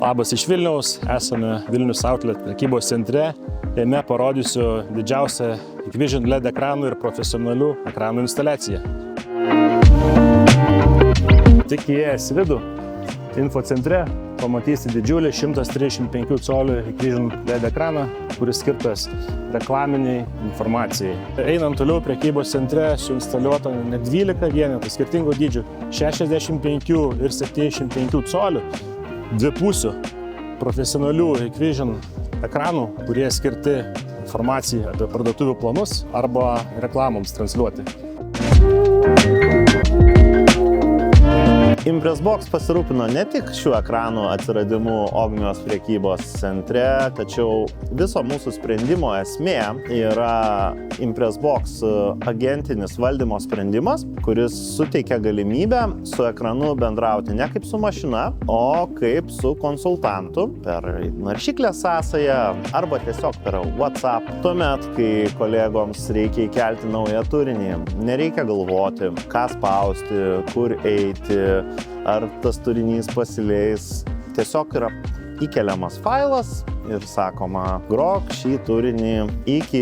Labas iš Vilniaus, esame Vilnius Outlet prekybos centre. Jame parodysiu didžiausią Hikvision LED ekranų ir profesionalių ekranų instaliaciją. Tik įėjęs vidų, info centre pamatysi didžiulį 135 colių Hikvision LED ekraną, kuris skirtas reklaminiai informacijai. Einant toliau, prekybos centre suinstaliuota net 12 vienetų skirtingų dydžių, 65 ir 75 colių, dvipusių profesionalių Hikvision ekranų, kurie skirti informacijai apie parduotuvių planus arba reklamoms transliuoti. Impressbox pasirūpino ne tik šių ekranų atsiradimu Ogmios prekybos centre, tačiau viso mūsų sprendimo esmė yra Impressbox agentinis valdymo sprendimas, kuris suteikia galimybę su ekranu bendrauti ne kaip su mašina, o kaip su konsultantu per naršyklės sąsają arba tiesiog per WhatsApp. Tuomet, kai kolegoms reikia įkelti naują turinį, nereikia galvoti, ką spausti, kur eiti, ar tas turinys pasileis. Tiesiog yra įkeliamas failas ir sakoma, grok šį turinį iki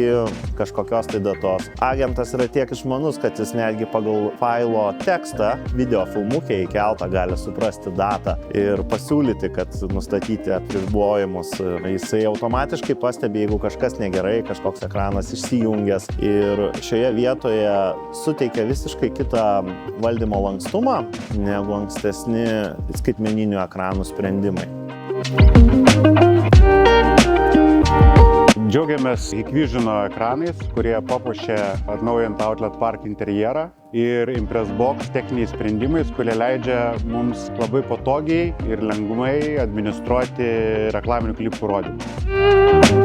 kažkokios tai datos. Agentas yra tiek išmanus, kad jis netgi pagal failo tekstą, video filmukę įkeltą, gali suprasti datą ir pasiūlyti, kad nustatyti apribojimus. Jisai automatiškai pastebi, jeigu kažkas negerai, kažkoks ekranas išsijungęs, ir šioje vietoje suteikia visiškai kitą valdymo lankstumą negu ankstesni skaitmeninių ekranų sprendimai. Džiaugiamės Hikvisiono ekranais, kurie papuošė atnaujintą Outlet Park interjerą, ir Impressbox techniniais sprendimais, kurie leidžia mums labai patogiai ir lengvai administruoti reklaminių klipų rodymą.